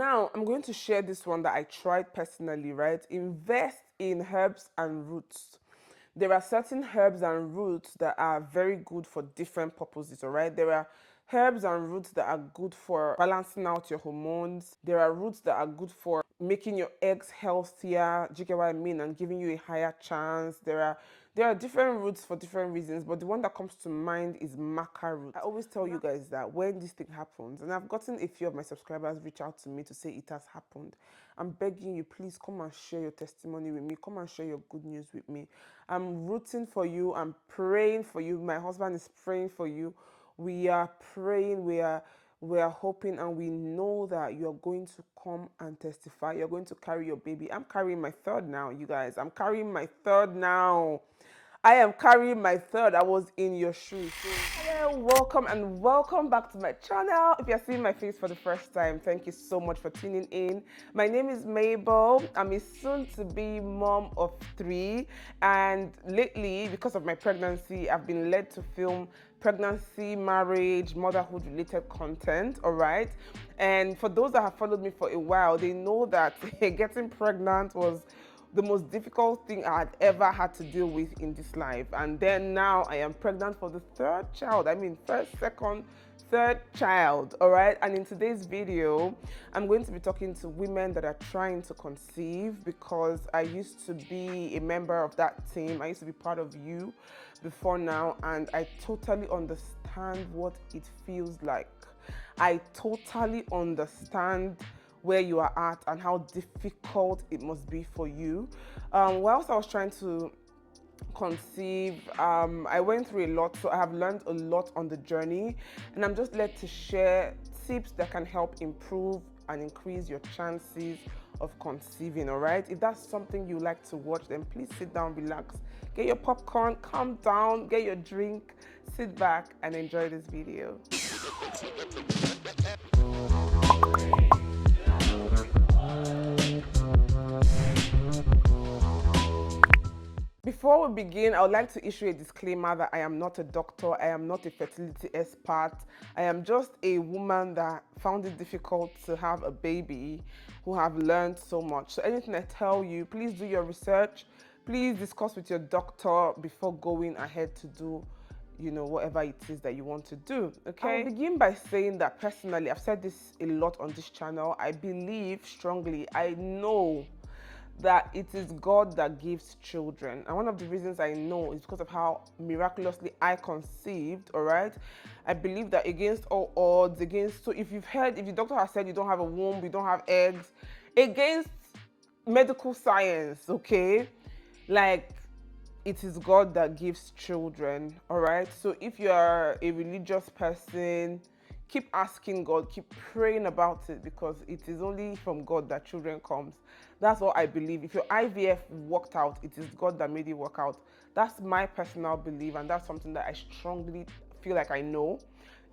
Now, I'm going to share this one that I tried personally, right? Invest in herbs and roots. There are certain herbs and roots that are very good for different purposes, all right? There are herbs and roots that are good for balancing out your hormones. There are roots that are good for making your eggs healthier. Do you get what I mean? And giving you a higher chance. There are different roots for different reasons, but the one that comes to mind is maca root. I always tell you guys that when this thing happens, and I've gotten a few of my subscribers reach out to me to say it has happened. I'm begging you, please come and share your testimony with me. Come and share your good news with me. I'm rooting for you. I'm praying for you. My husband is praying for you. We are praying. We are hoping, and we know that you're going to come and testify. You're going to carry your baby. I'm carrying my third now, you guys. I'm carrying my third now. I am carrying my third. I was in your shoes. So, hello, welcome and welcome back to my channel. If you're seeing my face for the first time, thank you so much for tuning in. My name is Mabel. I'm a soon-to-be mom of 3, and lately, because of my pregnancy, I've been led to film pregnancy, marriage, motherhood related content, all right? And for those that have followed me for a while, they know that getting pregnant was the most difficult thing I had ever had to deal with in this life. And then now I am pregnant for the third child. I mean, first, second, third child, all right? And in today's video, I'm going to be talking to women that are trying to conceive, because I used to be a member of that team. I used to be part of you before now, and I totally understand what it feels like. I totally understand where you are at and how difficult it must be for you. Whilst I was trying to conceive, I went through a lot, so I have learned a lot on the journey, and I'm just led to share tips that can help improve and increase your chances of conceiving. All right, if that's something you like to watch, then please sit down, relax, get your popcorn, calm down, get your drink, sit back and enjoy this video. Before we begin, I would like to issue a disclaimer that I am not a doctor, I am not a fertility expert. I am just a woman that found it difficult to have a baby, who have learned so much. So anything I tell you, please do your research. Please discuss with your doctor before going ahead to do whatever it is that you want to do, okay? I'll begin by saying that personally, I've said this a lot on this channel, I believe strongly, I know that it is God that gives children. And one of the reasons I know is because of how miraculously I conceived, all right? I believe that against all odds, so if the doctor has said you don't have a womb, you don't have eggs, against medical science, okay? Like, it is God that gives children, all right? So if you are a religious person, keep asking God, keep praying about it, because it is only from God that children comes. That's what I believe. If your IVF worked out, it is God that made it work out. That's my personal belief, and that's something that I strongly feel like I know.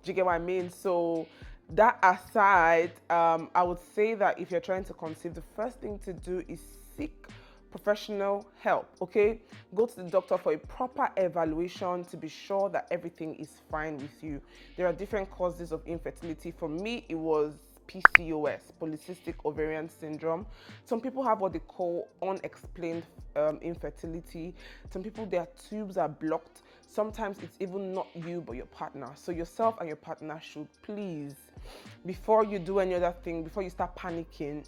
Do you get what I mean? So that aside, I would say that if you're trying to conceive, the first thing to do is seek professional help, okay? Go to the doctor for a proper evaluation to be sure that everything is fine with you. There are different causes of infertility. For me, it was PCOS, polycystic ovarian syndrome. Some people have what they call unexplained infertility. Some people, their tubes are blocked. Sometimes it's even not you but your partner. So yourself and your partner should please, before you do any other thing, before you start panicking,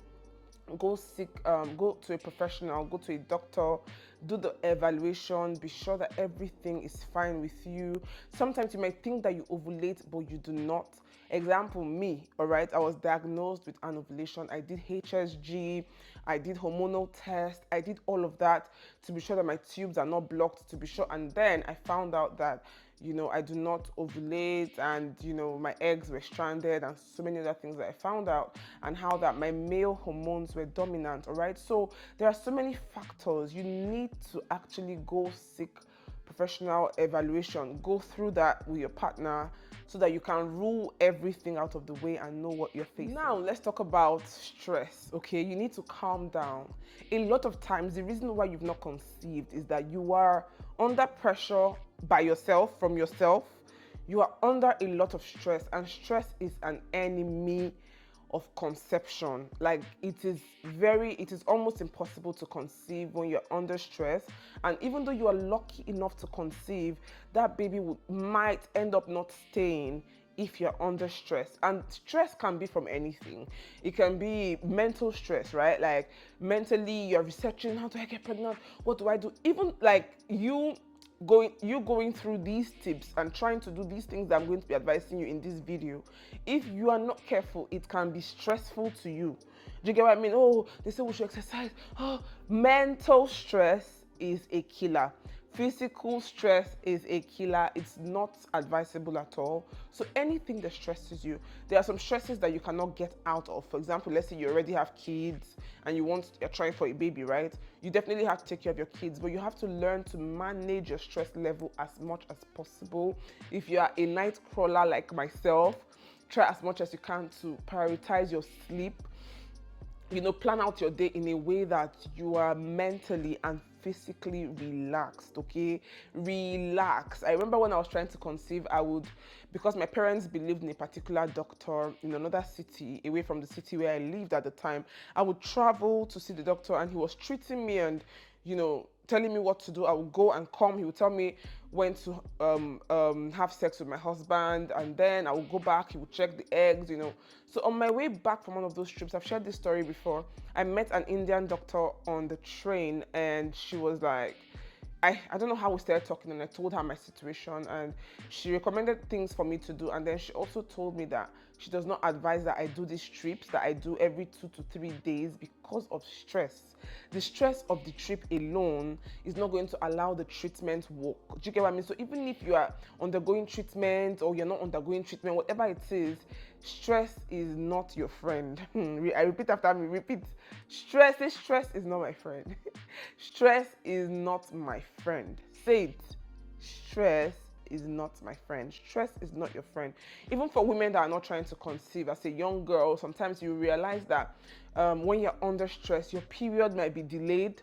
go to a professional, go to a doctor, do the evaluation, be sure that everything is fine with you. Sometimes you might think that you ovulate, but you do not. Example, me, all right, I was diagnosed with anovulation. I did HSG, I did hormonal test, I did all of that to be sure that my tubes are not blocked, to be sure. And then I found out that I do not ovulate, and my eggs were stranded, and so many other things that I found out, and how that my male hormones were dominant, all right? So there are so many factors. You need to actually go seek professional evaluation, go through that with your partner, so that you can rule everything out of the way and know what you're facing. Now, let's talk about stress, okay? You need to calm down. A lot of times, the reason why you've not conceived is that you are under pressure by yourself, from yourself. You are under a lot of stress, and stress is an enemy of conception. Like it is almost impossible to conceive when you're under stress. And even though you are lucky enough to conceive, that baby might end up not staying if you're under stress. And stress can be from anything. It can be mental stress, right? Like mentally you're researching, how do I get pregnant, what do I do, even like you going through these tips and trying to do these things that I'm going to be advising you in this video. If you are not careful, it can be stressful to you. Do you get what I mean? Oh, they say we should exercise. Oh, mental stress is a killer. Physical stress is a killer. It's not advisable at all. So anything that stresses you, there are some stresses that you cannot get out of. For example, let's say you already have kids and you're trying for a baby, right? You definitely have to take care of your kids, but you have to learn to manage your stress level as much as possible. If you are a night crawler like myself, try as much as you can to prioritize your sleep. Plan out your day in a way that you are mentally and physically relaxed, okay? Relax. I remember when I was trying to conceive, because my parents believed in a particular doctor in another city, away from the city where I lived at the time, I would travel to see the doctor and he was treating me and, telling me what to do. I would go and come. He would tell me when to have sex with my husband, and then I would go back. He would check the eggs, So on my way back from one of those trips, I've shared this story before. I met an Indian doctor on the train, and she was like, I don't know how we started talking, and I told her my situation, and she recommended things for me to do. And then she also told me that she does not advise that I do these trips that I do every 2 to 3 days because of stress. The stress of the trip alone is not going to allow the treatment work. Do you get what I mean? So even if you are undergoing treatment or you're not undergoing treatment, whatever it is, stress is not your friend. I repeat after me, repeat. Stress is not my friend. Stress is not my friend. Say it. Stress is not my friend. Stress is not your friend. Even for women that are not trying to conceive, as a young girl, sometimes you realize that when you're under stress, your period might be delayed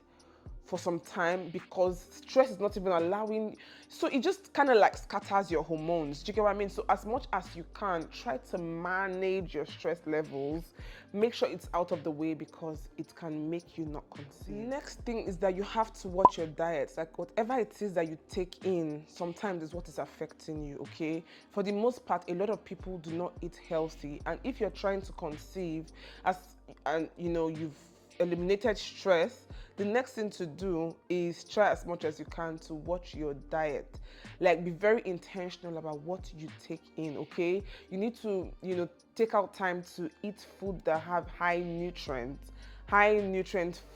for some time because stress is not even allowing, so it just kind of like scatters your hormones. Do you get what I mean? So as much as you can, try to manage your stress levels. Make sure it's out of the way because it can make you not conceive. Next thing is that you have to watch your diet. Like whatever it is that you take in, sometimes is what is affecting you, okay? For the most part, a lot of people do not eat healthy, and if you're trying to conceive and you've eliminated stress, the next thing to do is try as much as you can to watch your diet. Like be very intentional about what you take in, okay? You need to, take out time to eat food that have high nutrient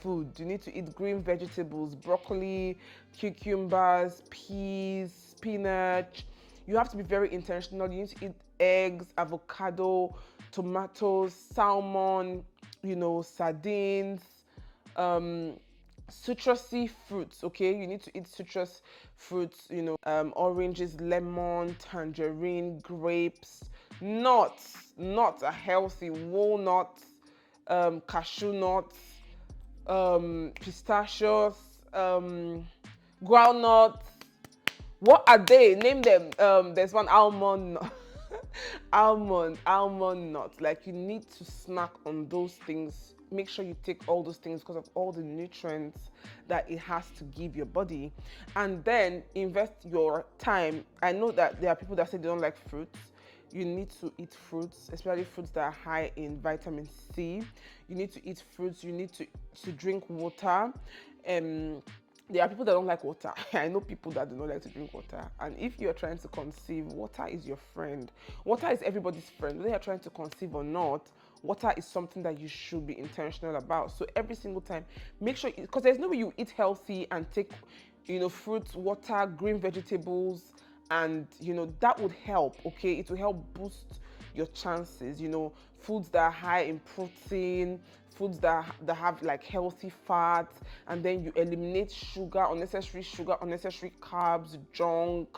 food. You need to eat green vegetables, broccoli, cucumbers, peas, spinach. You have to be very intentional. You need to eat eggs, avocado, tomatoes, salmon, sardines, citrusy fruits, okay? You need to eat citrus fruits, oranges, lemon, tangerine, grapes, nuts are healthy, walnuts, cashew nuts, pistachios, groundnuts. What are they? Name them. There's one almond nut. almond nuts. Like you need to snack on those things. Make sure you take all those things because of all the nutrients that it has to give your body. And then invest your time. I know that there are people that say they don't like fruits. You need to eat fruits, especially fruits that are high in vitamin C. You need to eat fruits. You need to drink water. There are people that don't like water. I know people that do not like to drink water. And if you're trying to conceive, water is your friend. Water is everybody's friend. Whether you're trying to conceive or not, water is something that you should be intentional about. So every single time, make sure, because there's no way you eat healthy and take, fruits, water, green vegetables, and, that would help, okay? It will help boost your chances, foods that are high in protein, foods that have like healthy fats, and then you eliminate sugar, unnecessary carbs, junk,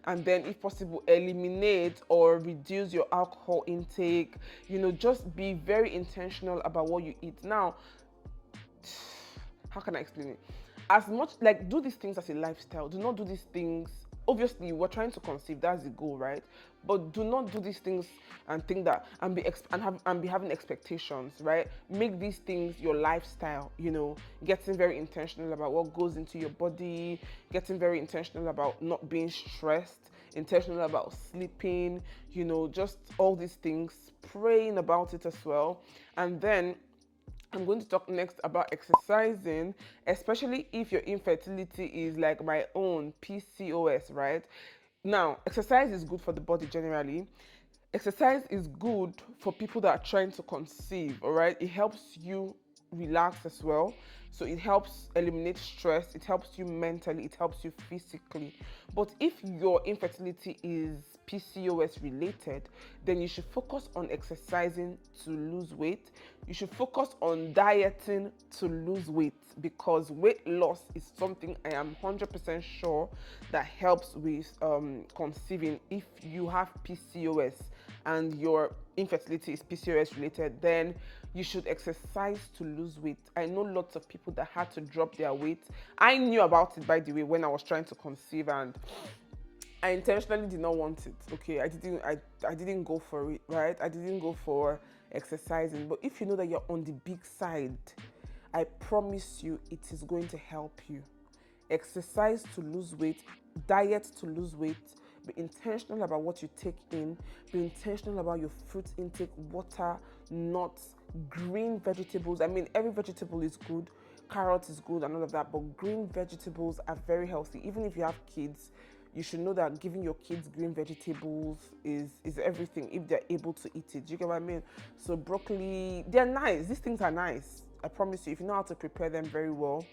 and then if possible eliminate or reduce your alcohol intake. Just be very intentional about what you eat. Now, how can I explain it? As much like do these things as a lifestyle. Do not do these things obviously we're trying to conceive, that's the goal, right? But do not do these things and think that and be having expectations, right? Make these things your lifestyle, getting very intentional about what goes into your body, getting very intentional about not being stressed, intentional about sleeping, just all these things, praying about it as well. And then I'm going to talk next about exercising, especially if your infertility is like my own PCOS, right? Now, exercise is good for the body generally. Exercise is good for people that are trying to conceive, all right? It helps you relax as well. So it helps eliminate stress, it helps you mentally, it helps you physically. But if your infertility is PCOS related, then you should focus on exercising to lose weight. You should focus on dieting to lose weight, because weight loss is something I am 100% sure that helps with conceiving. If you have PCOS and your infertility is PCOS related, then you should exercise to lose weight. I know lots of people that had to drop their weight. I knew about it, by the way, when I was trying to conceive, and I intentionally did not want it. Okay, I didn't go for it, right? I didn't go for exercising. But if you know that you're on the big side, I promise you it is going to help you. Exercise to lose weight, diet to lose weight. Be intentional about what you take in. Be intentional about your fruit intake, water, nuts, green vegetables. I mean, every vegetable is good. Carrot is good and all of that, but green vegetables are very healthy. Even if you have kids, you should know that giving your kids green vegetables is everything if they're able to eat it. Do you get what I mean? So broccoli, they're nice. These things are nice. I promise you, if you know how to prepare them very well,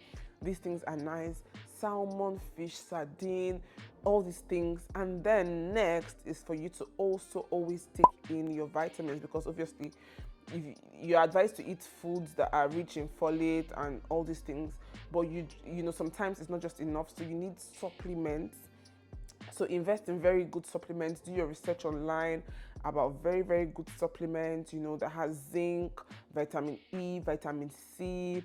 these things are nice. Salmon, fish, sardine, all these things. And then next is for you to also always take in your vitamins, because obviously if you're advised to eat foods that are rich in folate and all these things, but sometimes it's not just enough, so you need supplements. So invest in very good supplements. Do your research online about very, very good supplements, that has zinc, vitamin E, vitamin C,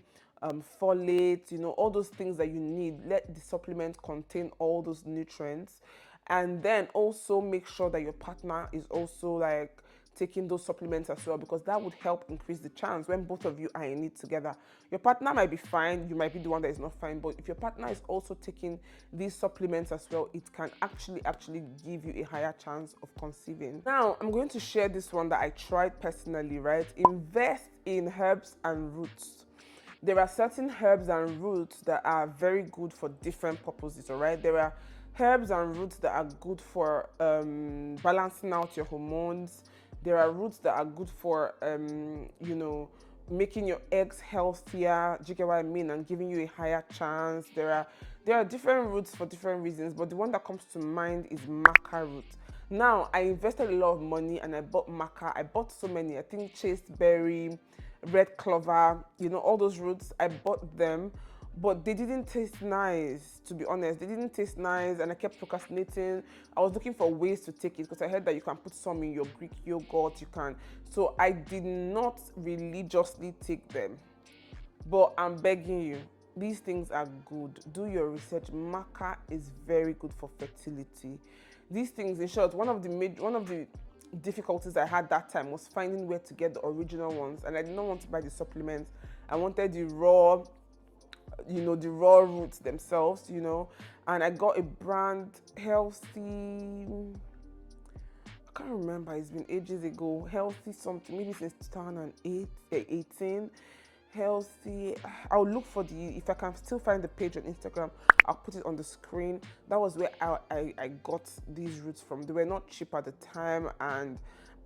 folate, all those things that you need. Let the supplement contain all those nutrients. And then also make sure that your partner is also like taking those supplements as well, because that would help increase the chance when both of you are in it together. Your partner might be fine, you might be the one that is not fine, but if your partner is also taking these supplements as well, it can actually give you a higher chance of conceiving. Now, I'm going to share this one that I tried personally, right? Invest in herbs and roots. There are certain herbs and roots that are very good for different purposes, all right? There are herbs and roots that are good for balancing out your hormones. There are roots that are good for, making your eggs healthier. Do you get what I mean? And giving you a higher chance. There are different roots for different reasons, but the one that comes to mind is maca root. Now, I invested a lot of money and I bought maca. I bought so many. I think chasteberry, red clover, all those roots. I bought them, but they didn't taste nice, to be honest. They didn't taste nice, and I kept procrastinating. I was looking for ways to take it, because I heard that you can put some in your Greek yogurt. So I did not religiously take them. But I'm begging you, these things are good. Do your research. Maca is very good for fertility. These things, in short, one of the difficulties I had that time was finding where to get the original ones, and I did not want to buy the supplements. I wanted the raw roots themselves, and I got a brand, Healthy. I can't remember, it's been ages ago. Healthy something, maybe since 2008, 18. Healthy. I'll look for if I can still find the page on Instagram, I'll put it on the screen. That was where I got these roots from. They were not cheap at the time, and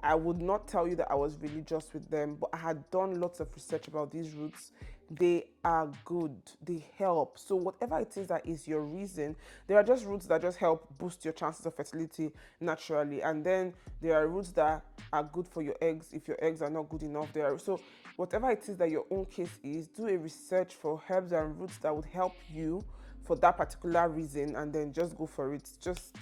I would not tell you that I was religious with them, but I had done lots of research about these roots. They are good, they help. So whatever it is that is your reason, there are just roots that just help boost your chances of fertility naturally. And then there are roots that are good for your eggs if your eggs are not good enough. So whatever it is that your own case is, do a research for herbs and roots that would help you for that particular reason, and then just go for it. Just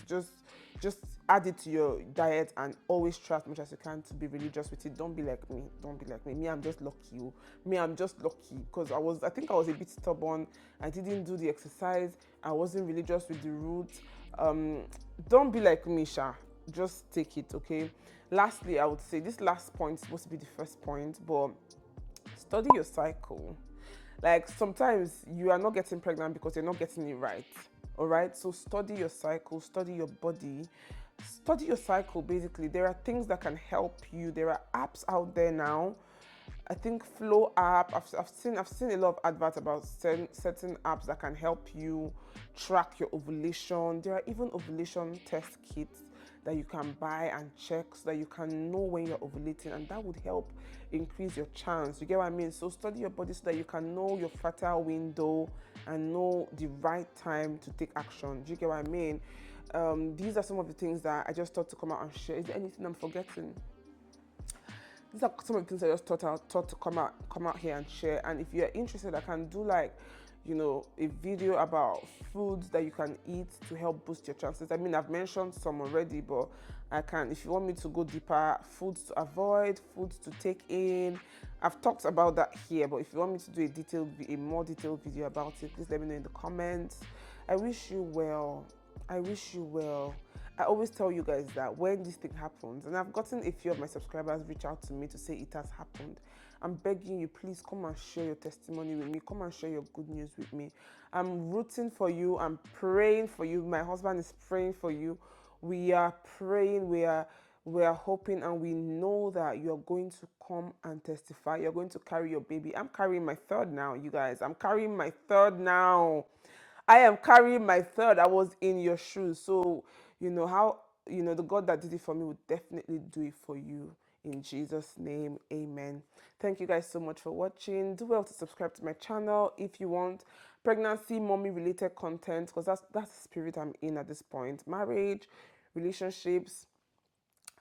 add it to your diet, and always try as much as you can to be religious with it. Don't be like me. Don't be like me. Me, I'm just lucky. Oh. Me, I'm just lucky because I think I was a bit stubborn. I didn't do the exercise. I wasn't religious with the root. Don't be like me, Sha. Just take it, okay? Lastly, I would say this last point is supposed to be the first point, but study your cycle. Like sometimes you are not getting pregnant because you're not getting it right. All right. So study your cycle, study your body, study your cycle. Basically, there are things that can help you. There are apps out there now. I think Flow app. I've seen a lot of adverts about certain apps that can help you track your ovulation. There are even ovulation test kits that you can buy and check so that you can know when you're ovulating, and that would help increase your chance. You get what I mean? So study your body so that you can know your fertile window and know the right time to take action. Do you get what I mean? These are some of the things that I just thought to come out and share. Is there anything I'm forgetting? These are some of the things I just thought to come out here and share. And if you're interested, I can do like, a video about foods that you can eat to help boost your chances. I mean, I've mentioned some already, but I can, if you want me to go deeper, foods to avoid, foods to take in. I've talked about that here, but if you want me to do a more detailed video about it, please let me know in the comments. I wish you well. I wish you well. I always tell you guys that when this thing happens, and I've gotten a few of my subscribers reach out to me to say it has happened. I'm begging you, please come and share your testimony with me. Come and share your good news with me. I'm rooting for you. I'm praying for you. My husband is praying for you. We are praying. We are hoping, and we know that you're going to come and testify. You're going to carry your baby. I'm carrying my third now, you guys. I'm carrying my third now. I am carrying my third. I was in your shoes. So, the God that did it for me would definitely do it for you. In Jesus' name, amen. Thank you guys so much for watching. Do well to subscribe to my channel if you want pregnancy, mommy related content, because that's the spirit I'm in at this point. Marriage, relationships,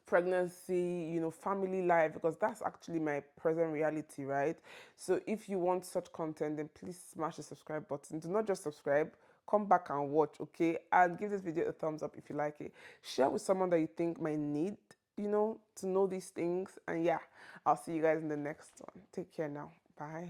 pregnancy, family life, because that's actually my present reality, right? So if you want such content, then please smash the subscribe button. Do not just subscribe, come back and watch, okay? And give this video a thumbs up if you like it. Share with someone that you think might need, to know these things. And yeah, I'll see you guys in the next one. Take care now. Bye.